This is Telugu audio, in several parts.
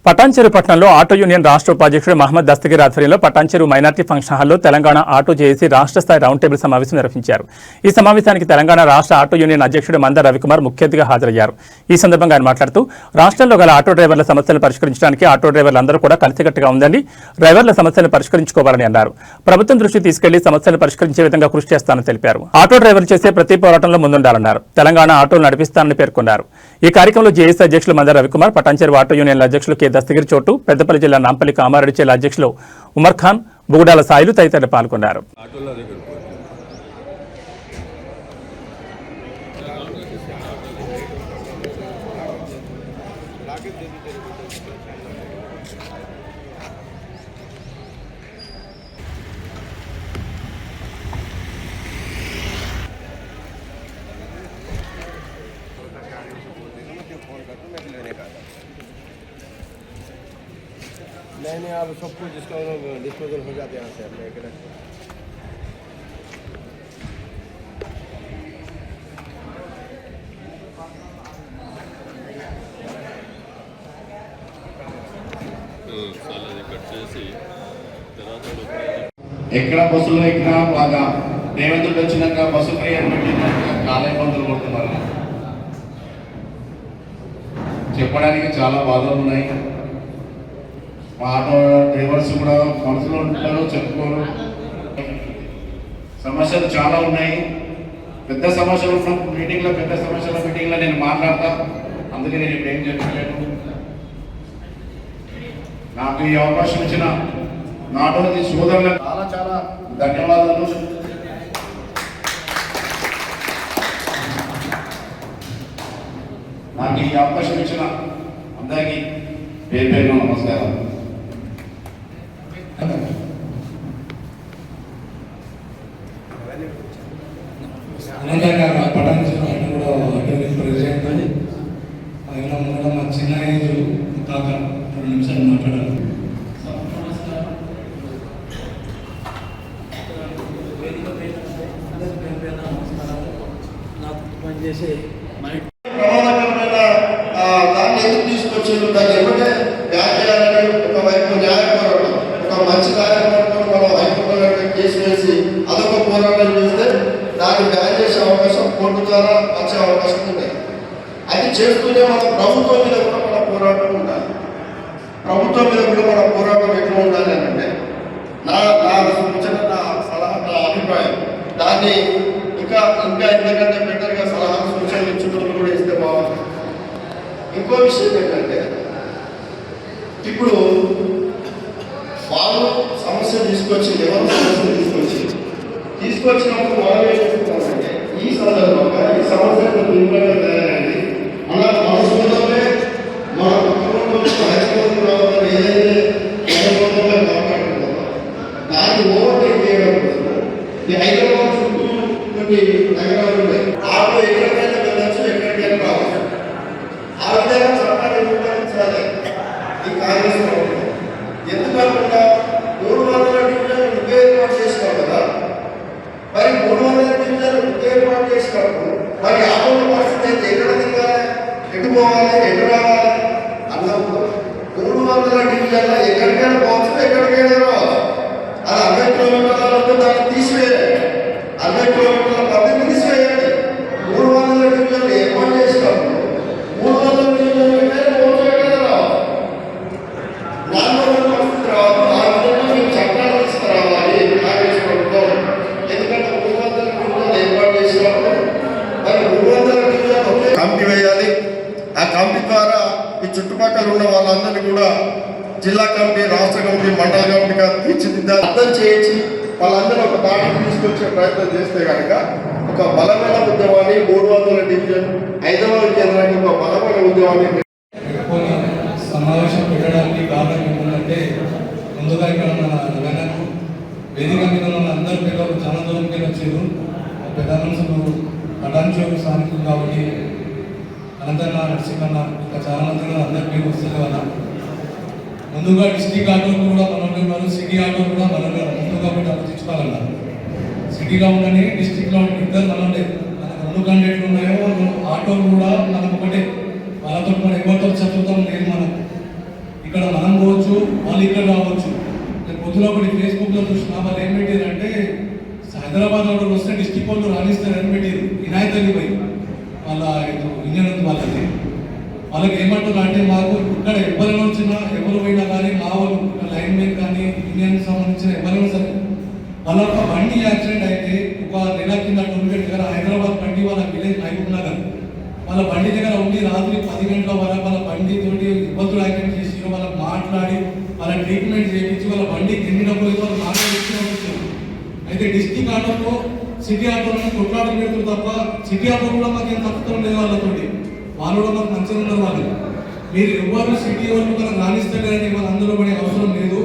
పటాన్చెరు పట్టణంలో ఆటో యూనియన్ రాష్ట్ర ఉపాధ్యక్షుడు మహమ్మద్ దస్తగిర్ ఆధ్వర్యంలో పటాన్చెరు మైనార్టీ ఫంక్షన్ హాల్లో తెలంగాణ ఆటో జేఏసీ రాష్ట్ర స్థాయి రౌండ్ టేబుల్ సమావేశం నిర్వహించారు. ఈ సమావేశానికి తెలంగాణ రాష్ట్ర ఆటో యూనియన్ అధ్యక్షుడు మంద రవికుమార్ ముఖ్య అతిథిగా హాజరయ్యారు. ఈ సందర్భంగా ఆయన మాట్లాడుతూ రాష్ట్రంలో గల ఆటో డ్రైవర్ల సమస్యలను పరిష్కరించడానికి ఆటో డ్రైవర్లందరూ కూడా కలిసికట్టుగా ఉందని, డ్రైవర్ల సమస్యలను పరిష్కరించుకోవాలని అన్నారు. ప్రభుత్వం దృష్టి తీసుకెళ్లి సమస్యలను పరిష్కరించే విధంగా కృషి చేస్తానని తెలిపారు. ఆటో డ్రైవర్లు చేసే ప్రతి పోరాటంలో ముందుండాలన్నారు. తెలంగాణ ఆటోలు నడిపిస్తానని పేర్కొన్నారు. ఈ కార్యక్రమంలో జేఏసీ అధ్యక్షులు మంద రవికుమార్, పటాన్చెరు ఆటో యూనియన్ల అధ్యక్షులు కె దస్తగిరి చోటు, పెద్దపల్లి జిల్లా నాంపల్లి కామారెడ్డి జిల్లా అధ్యక్షులు ఉమర్ ఖాన్, బుగుడాల సాయిలు తదితరులు పాల్గొన్నారు. नहीं आप सब कुछ डिस्पोजल हो जाते हैं यहाँ से अपने ఎక్కడ బస్సులో ఎక్కినా బాగా రేవంతుడు వచ్చినాక బస్సు ఫ్రీ అని పెట్టినాక కాలేయ బంధువులు కొడుతున్నారు. చెప్పడానికి చాలా బాధలు ఉన్నాయి. మా ఆటో డ్రైవర్స్ కూడా మనసులో ఉంటారు, చెప్పుకోరు. సమస్యలు చాలా ఉన్నాయి. పెద్ద సమస్యలు ఉన్న పెద్ద సమస్యల మీటింగ్లో నేను మాట్లాడతా. అందుకే నేను ఇప్పుడు ఏం చెప్పలేను. నాకు ఈ అవకాశం ఇచ్చిన నా ఆటో సోదరులకు చాలా చాలా ధన్యవాదాలు. నాకు ఈ అవకాశం ఇచ్చిన అందరికీ పేరు పేరు నమస్కారం. పటాన్చెరు ఆయన కూడా ప్రెసిడెంట్. ఆయన ముందు మా చిన్న ఏజ్ తాత 2 నిమిషాలు మాట్లాడారు. ప్రమాదకరమైన దాన్ని ఎందుకు తీసుకొచ్చారు, దాన్ని ఏమంటే బ్యాన్ చేయాలని ఒకవైపు న్యాయ పోరాటం, ఒక మంచి కార్యక్రమం మనం హైకోర్టులో కేసు వేసి అదొక పోరాటం చేస్తే దాన్ని బ్యాన్ చేసే అవకాశం కోర్టు ద్వారా వచ్చే అవకాశం ఉంది. అది చేస్తూనే మన ప్రభుత్వం మీద కూడా మన పోరాటం ఉండాలి. ప్రభుత్వం మీద కూడా మన పోరాటం ఎట్లా ఉండాలి అని అంటే నా సూచన, నా సలహా, నా అభిప్రాయం. దాన్ని ఇంకా ఎందుకంటే బెటర్గా సలహా సూచనలు ఇచ్చుకుంటూ కూడా ఇస్తే బాగుంటుంది. ఇంకో విషయం ఏంటంటే ఇప్పుడు వాళ్ళు సమస్య తీసుకొచ్చింది, ఎవరు సమస్య తీసుకొచ్చినప్పుడు వాళ్ళు ఏం చెప్తున్నారంటే ఈ సందర్భంగా ఈ సమస్య తీవ్రంగా తయారైంది. మన సొంతంలో మన కుటుంబంలో హైదరాబాద్ రావాలని ఏదైతే హైదరాబాద్లో మాట్లాడుతున్నారో దాన్ని ఓవర్టేక్ చేయడం కోసం ఈ హైదరాబాద్ చుట్టూ కొన్ని నగరాలు ఉన్నాయి. ఆటో ఎక్కడికైనా వెళ్ళచ్చు, ఎక్కడికైనా రావచ్చు. ఆ విధంగా చట్టాన్ని రూపొందించాలి ఈ కాంగ్రెస్ ప్రభుత్వం. ఎందుకంటే 300 డివిజన్లు నువ్వే ఏర్పాటు చేసినావు కదా, మరి 300 డివిజన్లు నువ్వే ఏర్పాటు చేసినప్పుడు మరి ఆటోల పరిస్థితి అయితే ఎక్కడ దిగాలి, ఎటు పోవాలి, ఎటు రావాలి అన్నప్పుడు 300 డివిజన్ల ఎక్కడికైనా పోవచ్చు, ఎక్కడికైనా రావచ్చు. అది 60 కిలోమీటర్ల దాన్ని తీసివేయాలి. 60 కిలోమీటర్ల పద్ధతి తీసివేయాలి. 300 డివిజన్లు ఏర్పాటు చేసినప్పుడు 300 డివిజన్లు ఎక్కడైనా పోవచ్చు, ఎక్కడైనా రావాలి. 400 పరిస్థితి రావాలి. ఆ విధంగా మేము చట్టాలు తీసుకురావాలి కాంగ్రెస్ ప్రభుత్వం. ఎందుకంటే 300 డివిజన్లు ఏర్పాటు చేసినప్పుడు మరి 300 డివిజన్లు కమిటీ వేయాలి. ఆ కమిటీ ద్వారా ఈ చుట్టుపక్కల ఉన్న వాళ్ళందరినీ కూడా జిల్లా కమిటీ, రాష్ట్ర కమిటీ, మండల కమిటీగా తీర్చిదిద్దాలి. అర్థం చేయించి వాళ్ళందరూ ఒక దాటికి తీసుకొచ్చే ప్రయత్నం చేస్తే కనుక ఒక బలమైన ఉద్యమాన్ని 300 డివిజన్ హైదరాబాద్ కేంద్రానికి ఒక బలమైన ఉద్యమాన్ని సమావేశం పెట్టడానికి కారణం ఏముందంటే ముందుగా ఇక్కడ మన నగరకు వేదిక మీద ఉన్న అందరి పిల్లలు చాలా దూరంకి వచ్చారు. పెద్ద మనుషులు పటాన్చెరు స్థానికులు కాబట్టి అనంతన్న, నరసింహన్న ఇంకా చాలా మంది అందరి పేరు వస్తుంది కదా. ముందుగా డిస్ట్రిక్ట్ ఆటోలు కూడా మనలో ఉన్నారు, సిటీ ఆటోలు కూడా మనలో ముందుగా పెట్టి ఆలోచించుకోవాలన్నారు. సిటీలో ఉండని డిస్ట్రిక్ట్లో ఇద్దరు మనలే, మనకు 2 క్యాండిడేట్లు ఉన్నాయో ఆటోలు కూడా మనకు ఒకటే, వాళ్ళతో మనం ఎవరితో చదువుతాం లేదు. మనం ఇక్కడ మనం పోవచ్చు, వాళ్ళు ఇక్కడ రావచ్చు. నేను పొద్దున ఒకటి ఫేస్బుక్లో చూసిన వాళ్ళు ఏం పెట్టారంటే హైదరాబాద్ వాళ్ళు వస్తే డిస్టిక్ వాళ్ళు రాణిస్తారని పెట్టారు. వినాయక్ అలీ పోయి వాళ్ళ ఇండియన్ ఉంది వాళ్ళది. వాళ్ళకి ఏమంటారు అంటే మాకు ఇక్కడ ఎవరైనా వచ్చినా ఎవరు పోయినా కానీ మా వాళ్ళు లైన్ మెన్ కానీ ఇండియన్ సంబంధించిన ఎవరైనా సరే వాళ్ళ ఒక బండి యాక్సిడెంట్ అయితే ఒక నెల కింద టోల్గేట్ దగ్గర హైదరాబాద్ బండి వాళ్ళ విలేజ్ మహబూబ్ నగర్ వాళ్ళ బండి దగ్గర ఉండి రాత్రి 10 గంటల వరకు వాళ్ళ బండి తోటి ఇబ్బందులు యాక్సిడెంట్ చేసి వాళ్ళకి మాట్లాడి వాళ్ళ ట్రీట్మెంట్ చేయించి వాళ్ళ బండికి ఎన్ని డబ్బులు అయితే వాళ్ళు మాట్లాడి అయితే డిస్టిక్ ఆటోలో సిటీ ఆటోలో కొట్లాటలు పెడుతున్నారు తప్ప సిటీ ఆటో కూడా మాకు ఏం తప్పుతం లేదు వాళ్ళతోటి. వాళ్ళు కూడా మాకు మంచిగా ఉన్నారు. వాళ్ళు మీరు ఎవరు సిటీ వాళ్ళు మనకు రాణిస్తారని వాళ్ళు అందులో పడే అవసరం లేదు.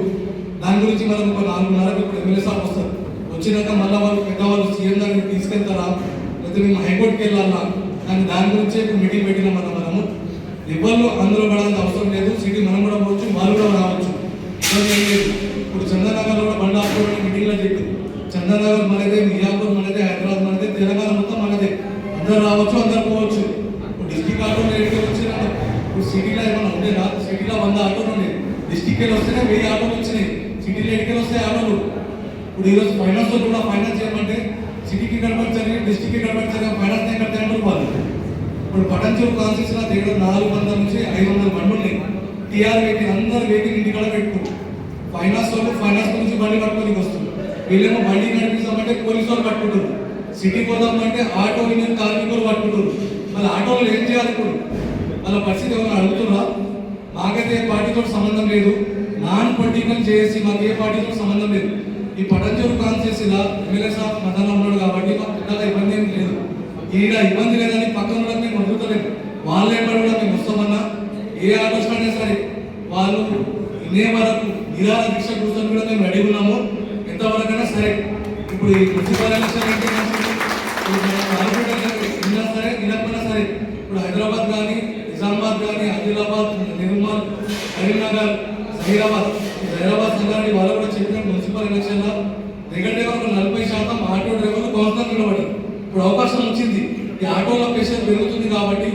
దాని గురించి మనకు ఒక 4:30 ఇప్పుడు ఎమ్మెల్యే సార్ వస్తారు. వచ్చినాక మళ్ళీ వాళ్ళు పెద్దవాళ్ళు సీఎం దగ్గరికి తీసుకెళ్తారా లేకపోతే మేము హైకోర్టుకి వెళ్ళాలా కానీ దాని గురించే ఇప్పుడు మీటింగ్ పెట్టినాం మనము. ఎవరు అందులో పడాల్సిన అవసరం లేదు. సిటీ మనం కూడా పోవచ్చు, వాళ్ళు కూడా రావచ్చు. ఇబ్బంది ఏం లేదు. ఇప్పుడు చంద్రనగర్లో కూడా బండి ఆపుకోవడానికి మీటింగ్లో చెప్పి చంద్రనగర్ మనదే, మియాపూర్ మనదే, హైదరాబాద్ మనదే, తెలంగాణ మొత్తం మనదే. అందరు రావచ్చు, అందరు పోవచ్చు. ఇప్పుడు డిస్టిక్ ఆటోలు ఎక్కడికి వచ్చినా ఇప్పుడు సిటీలో ఏమైనా ఉండేనా? సిటీలో 100 ఆటోలు ఉన్నాయి. డిస్టిక్ వెళ్ళి వస్తేనే 1000 ఆటోలు వచ్చినాయి. సిటీలో ఎక్కడికి వస్తాయి ఆటోలు. ఇప్పుడు ఈరోజు ఫైనాన్స్ కూడా ఫైనాన్స్ చేయమంటే సిటీకి కనపడతారు, డిస్టిక్కి కనపడతారు, ఫైనాన్స్ కడితే అంటారు వాళ్ళు. ఇప్పుడు పటంచూరు కాన్స్టిట్యూన్సీలో దగ్గర 400 నుంచి 500 బండ్లు ఉన్నాయి. టీఆర్ వెహికల్ అందరు వెహికల్ ఇంటికాడ పెట్టుకుంటారు. ఫైనాన్స్ వాళ్ళు ఫైనాన్స్ నుంచి బండి పట్టుకోనికి వస్తుంది. వీళ్ళేమో బండి నడిపిస్తామంటే పోలీసు వాళ్ళు పట్టుకుంటారు. సిటీ పోదామంటే ఆటో యూనియన్ కార్మికులు పట్టుకుంటారు. మళ్ళీ ఆటోలు ఏం చేయాలి? ఇప్పుడు వాళ్ళ పరిస్థితి ఏమైనా అడుగుతున్నా? మాకైతే ఏ పార్టీతో సంబంధం లేదు. నాన్ పొలిటికల్ చేసి మాకు ఏ పార్టీతో సంబంధం లేదు. ఈ పటంచూరు కాన్స్టిట్యూన్సీలో ఎమ్మెల్యే సార్ మదన ఉన్నాడు కాబట్టి మాకు పెద్దగా ఇబ్బంది ఏం లేదు. ఈడ ఇబ్బంది లేదని పక్కన కూడా మేము అడుగుతలేము. వాళ్ళ ఏమన్నా కూడా మేము వస్తామన్నా ఏ ఆటో స్టాండ్ సరే వాళ్ళు ఇదే వరకు నిరాహార దీక్ష కూర్చొని కూడా మేము రెడీ ఉన్నాము. ఎంతవరకైనా సరే ఇప్పుడు ఈ మున్సిపల్ ఎలక్షన్ అంటే విన్నా సరే వినకపోయినా సరే ఇప్పుడు హైదరాబాద్ కానీ నిజామాబాద్ కానీ ఆదిలాబాద్, నిర్మల్, కరీంనగర్, హైదరాబాద్ సంఘాన్ని వాళ్ళు కూడా చెప్పిన మున్సిపల్ ఎలక్షన్లో దగ్గర ఒక 40% ఆటో డ్రైవర్లు కౌన్సిలర్ నిలబడ్డారు. ఇప్పుడు అవకాశం వచ్చింది. ఈ ఆటోల ప్రెషర్ పెరుగుతుంది కాబట్టి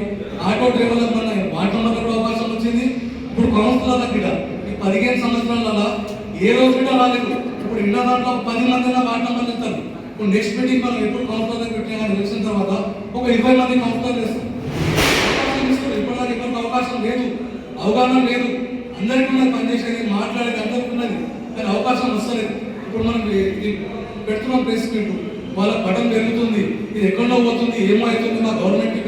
ఆటో డ్రైవర్లకు మన వాటర్ కూడా అవకాశం వచ్చింది. ఇప్పుడు కౌన్సిలర్లకు కూడా ఈ 15 సంవత్సరాల ఏ రోజు కూడా రాలేదు. ఇప్పుడు ఇండియా దాంట్లో 10 మంది వార్డు మెంబర్లు ఇస్తారు. ఇప్పుడు నెక్స్ట్ మీటింగ్ మనం ఎప్పుడు కౌన్సిలర్ పెట్టిన ఎలక్షన్ తర్వాత ఒక 20 మంది కౌన్సిలర్ చేస్తారు. ఇప్పుడు ఎవరికి అవకాశం లేదు, అవగాహన లేదు. అందరికీ ఉన్నది పనిచేసేది, మాట్లాడేది అందరికీ ఉన్నది, కానీ అవకాశం వస్తలేదు. ఇప్పుడు మనం పెడుతున్నాం ప్రెస్ మీట్, వాళ్ళ బటన్ పెరుగుతుంది, ఇది ఎక్కడో పోతుంది, ఏమో అవుతుంది మా గవర్నమెంట్